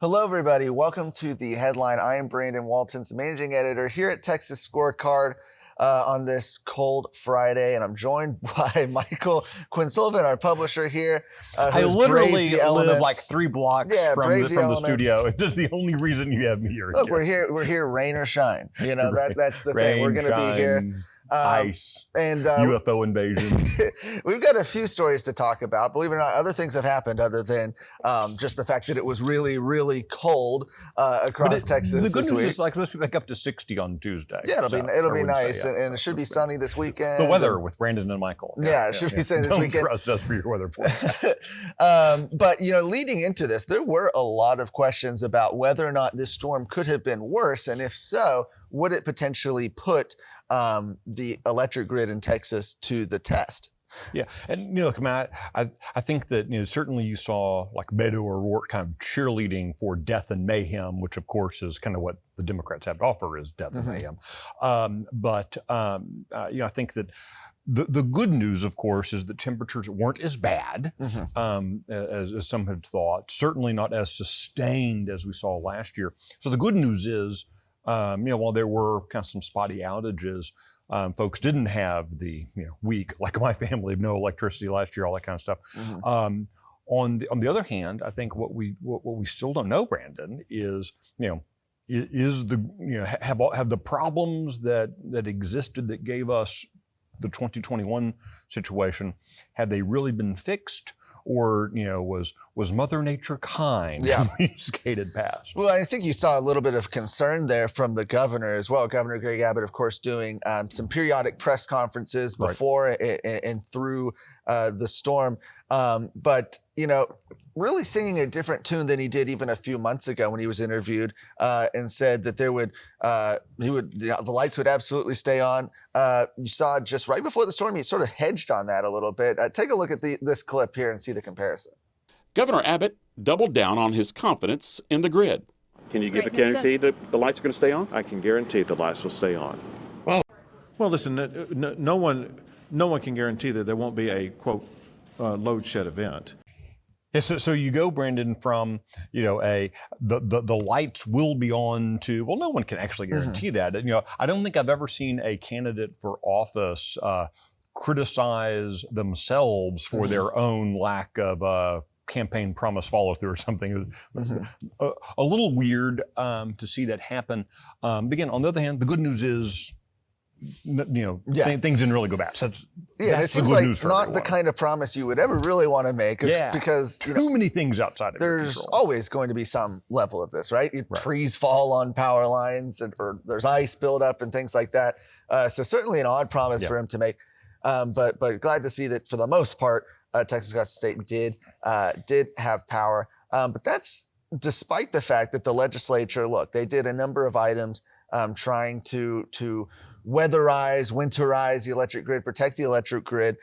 Hello, everybody. Welcome to The Headline. I am Brandon Waltens, managing editor here at Texas Scorecard on this cold Friday, and I'm joined by Michael Quinn Sullivan, our publisher here. I literally live like 3 blocks from the studio. It's the only reason you have me here. Look, we're here, rain or shine. You know, that's the thing. We're going to be here. Ice and UFO invasion. We've got a few stories to talk about. Believe it or not, other things have happened other than just the fact that it was really, really cold across Texas. The good this news week. is like supposed to be back up to 60 on Tuesday. Yeah, it'll be nice, and it should be sunny this weekend. The weather with Brandon and Michael. Yeah, it should be sunny this weekend. Don't trust us for your weather forecast. But leading into this, there were a lot of questions about whether or not this storm could have been worse, and if so, would it potentially put the electric grid in Texas to the test? Yeah, and look, Matt, I think that certainly you saw like Beto O'Rourke kind of cheerleading for death and mayhem, which of course is kind of what the Democrats have to offer is death and mayhem. But I think that the good news, of course, is that temperatures weren't as bad as some had thought. Certainly not as sustained as we saw last year. So the good news is, while there were kind of some spotty outages, folks didn't have the week, like my family, of no electricity last year, all that kind of stuff. On the other hand, I think what we still don't know, Brandon, is have the problems that existed that gave us the 2021 situation, have they really been fixed? Or, was Mother Nature kind when we skated past? Well, I think you saw a little bit of concern there from the governor as well. Governor Greg Abbott, of course, doing some periodic press conferences before and through the storm. But, really singing a different tune than he did even a few months ago when he was interviewed and said that the lights would absolutely stay on. You saw just right before the storm, he sort of hedged on that a little bit. Take a look at this clip here and see the comparison. Governor Abbott doubled down on his confidence in the grid. Can you give a guarantee that the lights are going to stay on? I can guarantee the lights will stay on. Well, listen, no one can guarantee that there won't be a, quote, load shed event. Yeah, so you go, Brandon, from the lights will be on to, well, no one can actually guarantee that. I don't think I've ever seen a candidate for office criticize themselves for their own lack of campaign promise follow through or something. A little weird to see that happen. Again, on the other hand, the good news is, things didn't really go bad. So it seems like not the kind of promise you would ever really want to make, because too many things outside of your there's control. always going to be some level of this, right? Trees fall on power lines, or there's ice buildup and things like that. So certainly an odd promise for him to make. But glad to see that for the most part, Texas State did have power. But that's despite the fact that the legislature, they did a number of items trying to winterize the electric grid, protect the electric grid.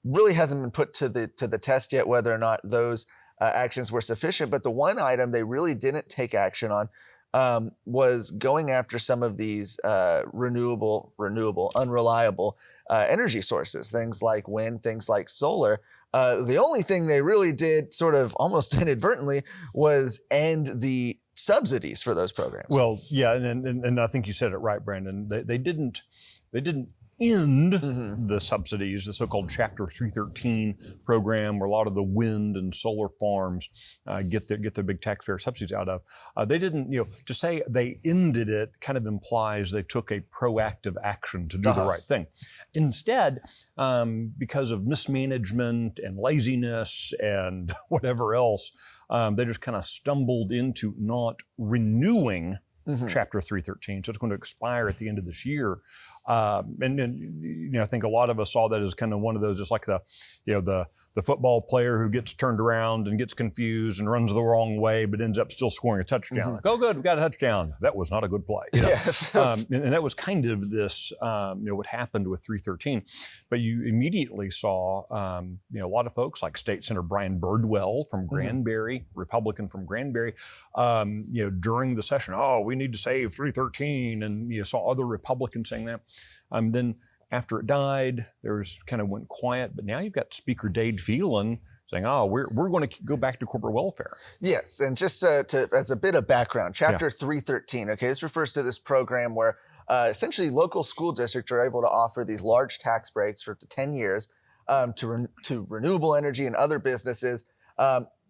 Really hasn't been put to the test yet whether or not those actions were sufficient. But the one item they really didn't take action on was going after some of these renewable, unreliable energy sources, things like wind, things like solar. The only thing they really did sort of almost inadvertently was end the subsidies for those programs. Well, yeah, and I think you said it right, Brandon. They didn't end the subsidies, the so-called Chapter 313 program, where a lot of the wind and solar farms get their big taxpayer subsidies out of. They didn't, to say they ended it kind of implies they took a proactive action to do the right thing. Instead, because of mismanagement and laziness and whatever else, they just kind of stumbled into not renewing Chapter 313. So it's going to expire at the end of this year. And I think a lot of us saw that as kind of one of those, just like the football player who gets turned around and gets confused and runs the wrong way, but ends up still scoring a touchdown. Like, oh, good, we got a touchdown. That was not a good play. And that was kind of this, what happened with 313. But you immediately saw, a lot of folks like State Senator Brian Birdwell from Granbury, Republican from Granbury, during the session, we need to save 313. And you saw other Republicans saying that. Then after it died, there's kind of went quiet. But now you've got Speaker Dade Phelan saying, oh, we're going to go back to corporate welfare. Yes, and just as a bit of background, Chapter 313, okay, this refers to this program where essentially local school districts are able to offer these large tax breaks for 10 years to renewable energy and other businesses.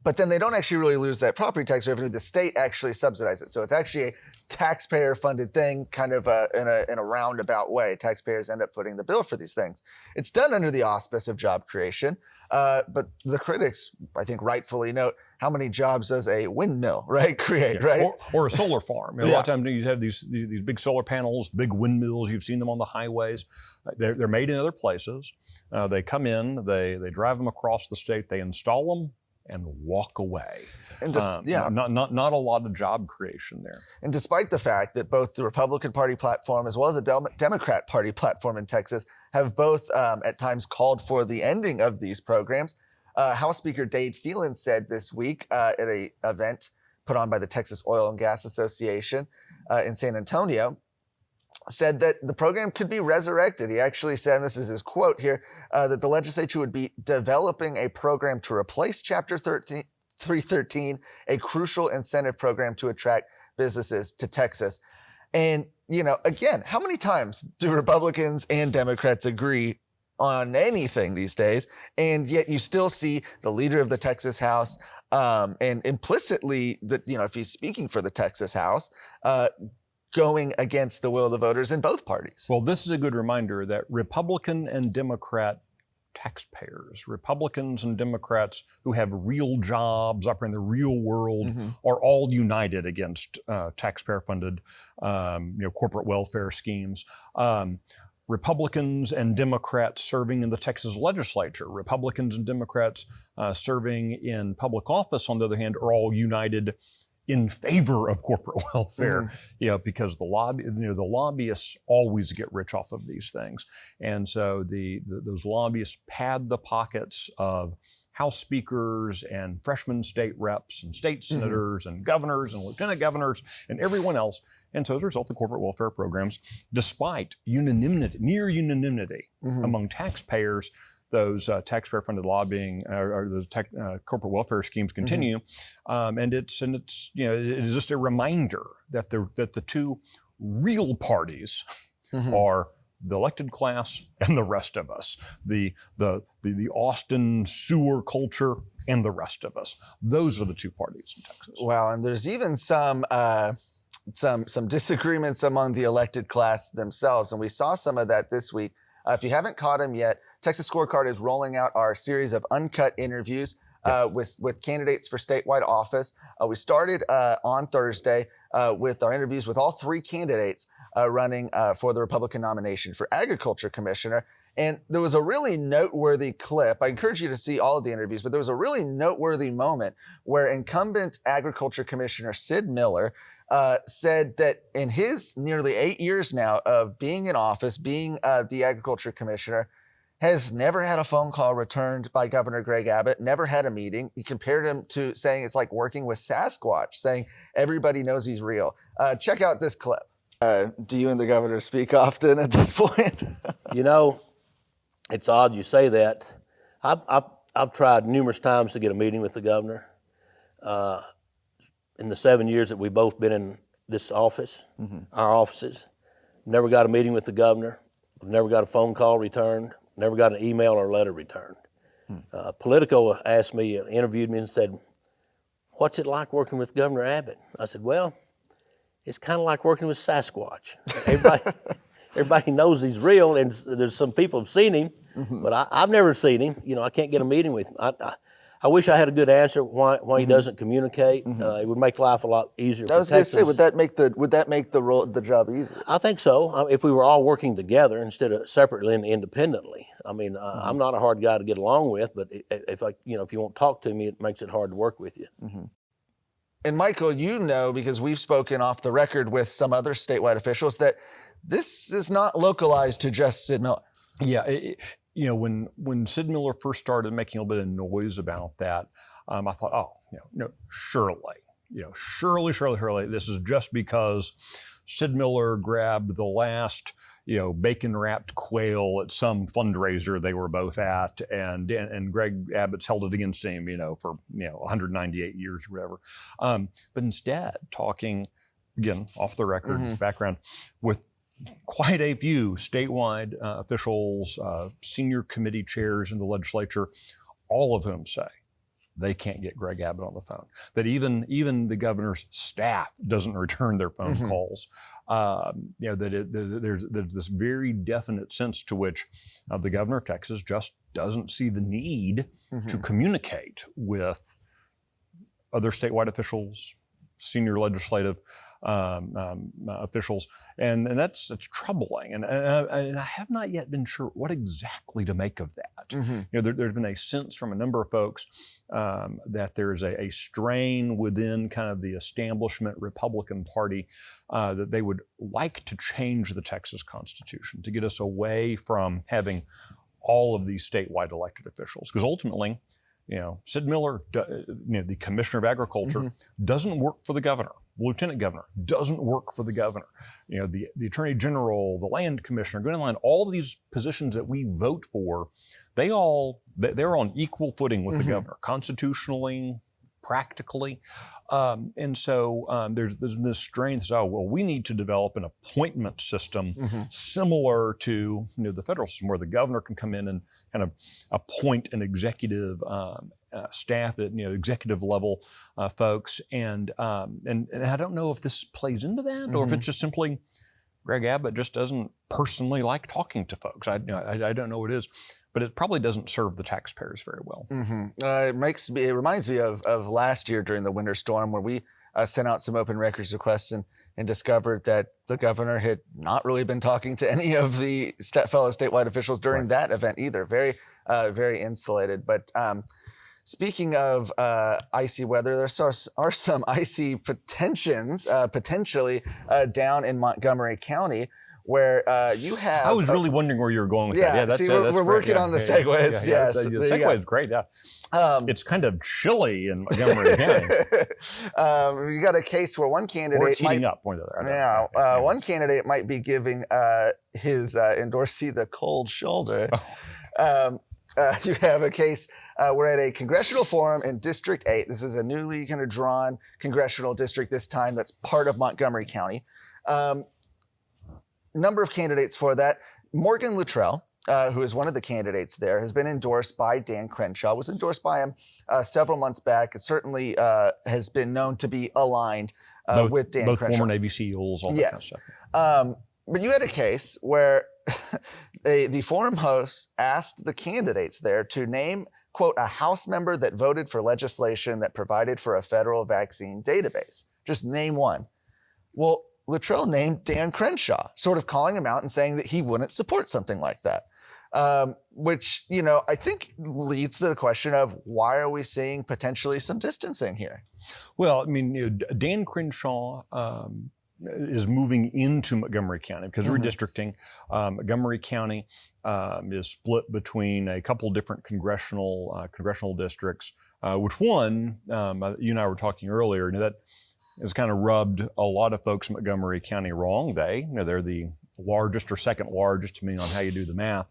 But then they don't actually really lose that property tax revenue. The state actually subsidizes it. So it's actually a taxpayer-funded thing, kind of in a roundabout way. Taxpayers end up footing the bill for these things. It's done under the auspice of job creation, but the critics, I think, rightfully note how many jobs does a windmill, right, create, right? Or a solar farm. A lot of times you have these big solar panels, big windmills. You've seen them on the highways. They're made in other places. They come in, they drive them across the state, they install them, and walk away. And just, not a lot of job creation there. And despite the fact that both the Republican Party platform as well as the Democrat Party platform in Texas have both at times called for the ending of these programs, House Speaker Dade Phelan said this week at an event put on by the Texas Oil and Gas Association in San Antonio, said that the program could be resurrected. He actually said, and this is his quote here, that the legislature would be developing a program to replace Chapter 313, a crucial incentive program to attract businesses to Texas. And, again, how many times do Republicans and Democrats agree on anything these days? And yet you still see the leader of the Texas House and implicitly, if he's speaking for the Texas House, going against the will of the voters in both parties. Well, this is a good reminder that Republican and Democrat taxpayers, Republicans and Democrats who have real jobs up in the real world, are all united against taxpayer-funded, corporate welfare schemes. Republicans and Democrats serving in the Texas legislature, Republicans and Democrats serving in public office, on the other hand, are all united in favor of corporate welfare, because the lobbyists always get rich off of these things. And so those lobbyists pad the pockets of House speakers and freshman state reps and state senators and governors and lieutenant governors and everyone else. And so as a result, the corporate welfare programs, despite near unanimity among taxpayers, those taxpayer-funded lobbying or those corporate welfare schemes continue, and it is just a reminder that the two real parties are the elected class and the rest of us, the Austin sewer culture and the rest of us. Those are the two parties in Texas. Wow, and there's even some disagreements among the elected class themselves, and we saw some of that this week. If you haven't caught them yet, Texas Scorecard is rolling out our series of uncut interviews with candidates for statewide office. We started on Thursday with our interviews with all three candidates running for the Republican nomination for Agriculture Commissioner. And there was a really noteworthy clip. I encourage you to see all of the interviews, but there was a really noteworthy moment where incumbent Agriculture Commissioner Sid Miller said that in his nearly 8 years now of being in office, being the Agriculture Commissioner, has never had a phone call returned by Governor Greg Abbott, never had a meeting. He compared him to saying it's like working with Sasquatch, saying everybody knows he's real. Check out this clip. Do you and the governor speak often at this point? It's odd you say that. I've tried numerous times to get a meeting with the governor. In the 7 years that we've both been in this office, our offices, never got a meeting with the governor. I've never got a phone call returned. Never got an email or letter returned. Politico asked me, interviewed me and said, "What's it like working with Governor Abbott?" I said, "Well, it's kind of like working with Sasquatch. Everybody knows he's real, and there's some people have seen him, but I've never seen him. I can't get a meeting with him. I wish I had a good answer why he doesn't communicate. It would make life a lot easier. I was going to say, would that make the job easier? I think so. If we were all working together instead of separately and independently. I'm not a hard guy to get along with, but if you won't talk to me, it makes it hard to work with you. And Michael, because we've spoken off the record with some other statewide officials, that this is not localized to just Sid Miller. Yeah. When Sid Miller first started making a little bit of noise about that, I thought, surely, this is just because Sid Miller grabbed the last, bacon wrapped quail at some fundraiser they were both at, and Greg Abbott's held it against him, for 198 years or whatever. But instead, talking again off the record background with quite a few statewide officials, senior committee chairs in the legislature, all of whom say they can't get Greg Abbott on the phone. That even the governor's staff doesn't return their phone calls. There's this very definite sense to which the governor of Texas just doesn't see the need to communicate with other statewide officials, senior legislative officials, and that's troubling. And I have not yet been sure what exactly to make of that. There's been a sense from a number of folks that there's a strain within kind of the establishment Republican Party that they would like to change the Texas Constitution to get us away from having all of these statewide elected officials, because ultimately, Sid Miller, the Commissioner of Agriculture, doesn't work for the governor. The Lieutenant Governor doesn't work for the governor. The Attorney General, the Land Commissioner, going line, all these positions that we vote for, they're on equal footing with the governor, constitutionally, practically. And so there's this strain that, we need to develop an appointment system similar to the federal system, where the governor can come in and kind of appoint an executive staff at executive level folks. And I don't know if this plays into that or if it's just simply Greg Abbott just doesn't personally like talking to folks. I don't know what it is, but it probably doesn't serve the taxpayers very well. It reminds me of last year during the winter storm, where we sent out some open records requests and discovered that the governor had not really been talking to any of the fellow statewide officials during that event either. Very, very insulated. But speaking of icy weather, there are some icy potentially down in Montgomery County, where you have. I was really wondering where you were going with that. Yeah, that's we're working on the segues. Yes, the segue is great. Yeah, it's kind of chilly in Montgomery County. You got a case where one candidate heating up. One candidate might be giving his endorsee the cold shoulder. You have a case we're at a congressional forum in District 8. This is a newly kind of drawn congressional district this time that's part of Montgomery County. Number of candidates for that. Morgan Luttrell, who is one of the candidates there, has been endorsed by Dan Crenshaw, was endorsed by him several months back. It certainly has been known to be aligned with Dan Crenshaw. Both former Navy SEALs, all that kind of stuff. But you had a case where the forum host asked the candidates there to name, quote, a House member that voted for legislation that provided for a federal vaccine database. Just name one. Well, Luttrell named Dan Crenshaw, sort of calling him out and saying that he wouldn't support something like that, which, I think leads to the question of why are we seeing potentially some distancing here? Well, I mean, Dan Crenshaw is moving into Montgomery County because redistricting. Montgomery County is split between a couple different congressional districts, which one, you and I were talking earlier, that has kind of rubbed a lot of folks in Montgomery County wrong. They're the largest or second largest, depending on how you do the math,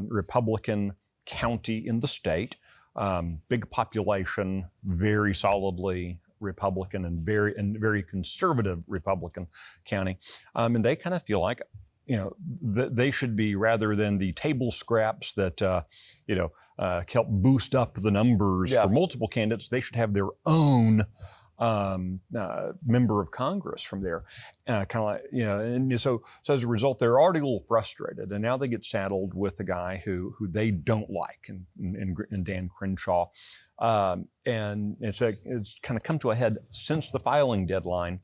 Republican county in the state, big population, very solidly Republican and very conservative Republican county. And they kind of feel like, they should be, rather than the table scraps that, help boost up the numbers for multiple candidates, they should have their own member of Congress from there, kind of like, and so as a result, they're already a little frustrated, and now they get saddled with the guy who they don't like, and Dan Crenshaw, and it's kind of come to a head since the filing deadline,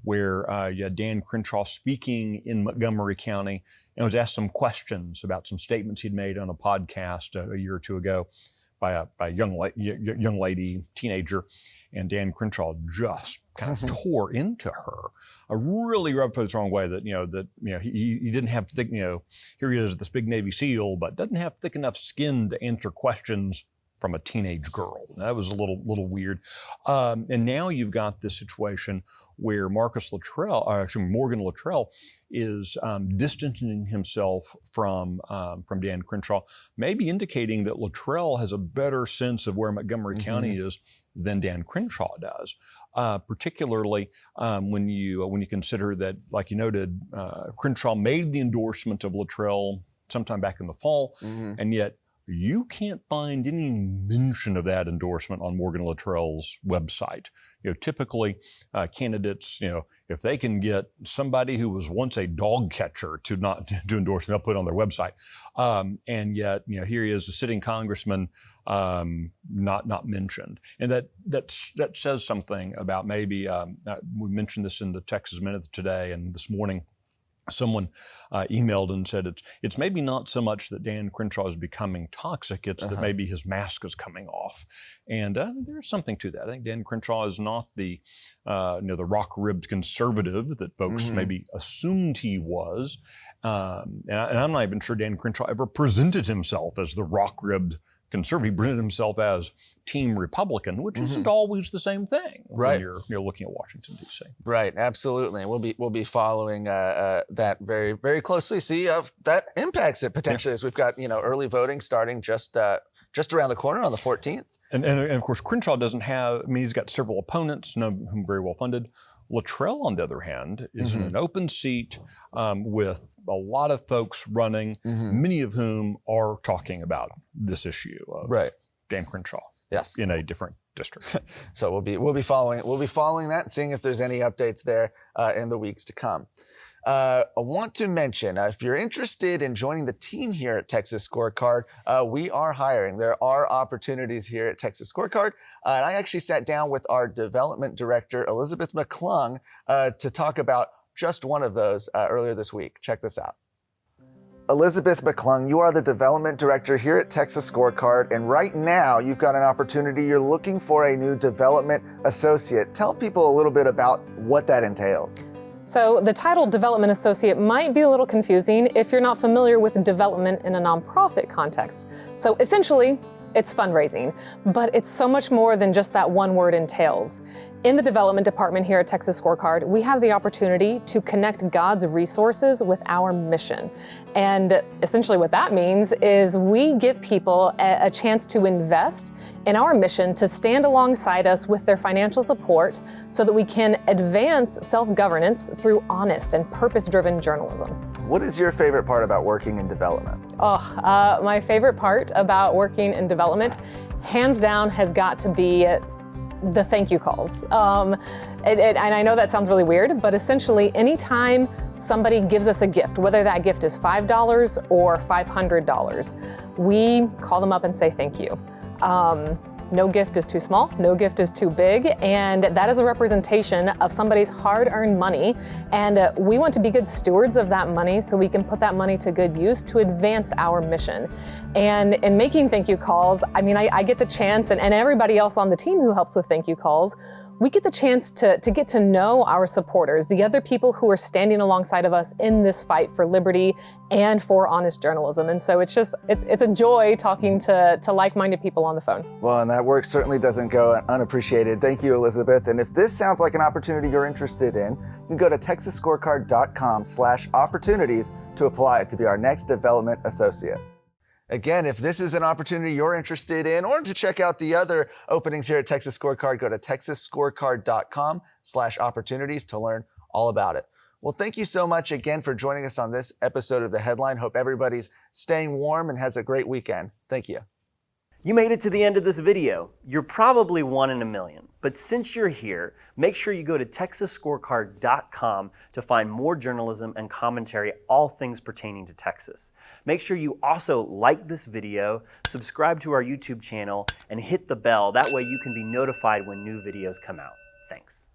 where you had Dan Crenshaw speaking in Montgomery County and was asked some questions about some statements he'd made on a podcast a year or two ago by a young lady, teenager. And Dan Crenshaw just kind of tore into her, really rubbed her the wrong way. That he didn't have thick. Here he is, this big Navy SEAL, but doesn't have thick enough skin to answer questions from a teenage girl. That was a little weird. And now you've got this situation where Morgan Luttrell is distancing himself from Dan Crenshaw, maybe indicating that Luttrell has a better sense of where Montgomery County is than Dan Crenshaw does. Particularly when you consider that, like you noted, Crenshaw made the endorsement of Luttrell sometime back in the fall, and yet you can't find any mention of that endorsement on Morgan Luttrell's website. Typically, candidates, if they can get somebody who was once a dog catcher to endorse, they'll put it on their website. And yet, here he is, a sitting congressman, not mentioned, and that says something about maybe. We mentioned this in the Texas Minute today and this morning. Someone emailed and said it's maybe not so much that Dan Crenshaw is becoming toxic, it's that maybe his mask is coming off. And there's something to that. I think Dan Crenshaw is not the rock-ribbed conservative that folks maybe assumed he was. And I'm not even sure Dan Crenshaw ever presented himself as the rock-ribbed conservative. He presented himself as Team Republican, which isn't always the same thing when you're looking at Washington, D.C. Right, absolutely. And we'll be following that very, very closely. See if that impacts it potentially, as we've got early voting starting just around the corner on the 14th. And of course, Crenshaw doesn't have. He's got several opponents, none of whom very well funded. Luttrell, on the other hand, is in an open seat with a lot of folks running, many of whom are talking about this issue of Dan Crenshaw. Yes, in a different district. So we'll be following that and seeing if there's any updates there in the weeks to come. I want to mention, if you're interested in joining the team here at Texas Scorecard, we are hiring. There are opportunities here at Texas Scorecard. And I actually sat down with our development director, Elizabeth McClung, to talk about just one of those earlier this week. Check this out. Elizabeth McClung, you are the development director here at Texas Scorecard, and right now you've got an opportunity. You're looking for a new development associate. Tell people a little bit about what that entails. So the title Development Associate might be a little confusing if you're not familiar with development in a nonprofit context. So essentially, it's fundraising, but it's so much more than just that one word entails. In the development department here at Texas Scorecard, we have the opportunity to connect God's resources with our mission. And essentially what that means is we give people a chance to invest in our mission, to stand alongside us with their financial support so that we can advance self-governance through honest and purpose-driven journalism. What is your favorite part about working in development? My favorite part about working in development, hands down, has got to be the thank you calls. And I know that sounds really weird, but essentially anytime somebody gives us a gift, whether that gift is $5 or $500, we call them up and say thank you. No gift is too small, no gift is too big, and that is a representation of somebody's hard-earned money, and we want to be good stewards of that money so we can put that money to good use to advance our mission. And in making thank you calls, I get the chance, and everybody else on the team who helps with thank you calls, we get the chance to get to know our supporters, the other people who are standing alongside of us in this fight for liberty and for honest journalism. And so it's a joy talking to like-minded people on the phone. Well, and that work certainly doesn't go unappreciated. Thank you, Elizabeth. And if this sounds like an opportunity you're interested in, you can go to texasscorecard.com/opportunities to apply to be our next development associate. Again, if this is an opportunity you're interested in, or to check out the other openings here at Texas Scorecard, go to texasscorecard.com/opportunities to learn all about it. Well, thank you so much again for joining us on this episode of The Headline. Hope everybody's staying warm and has a great weekend. Thank you. You made it to the end of this video. You're probably one in a million. But since you're here, make sure you go to texasscorecard.com to find more journalism and commentary, all things pertaining to Texas. Make sure you also like this video, subscribe to our YouTube channel, and hit the bell. That way you can be notified when new videos come out. Thanks.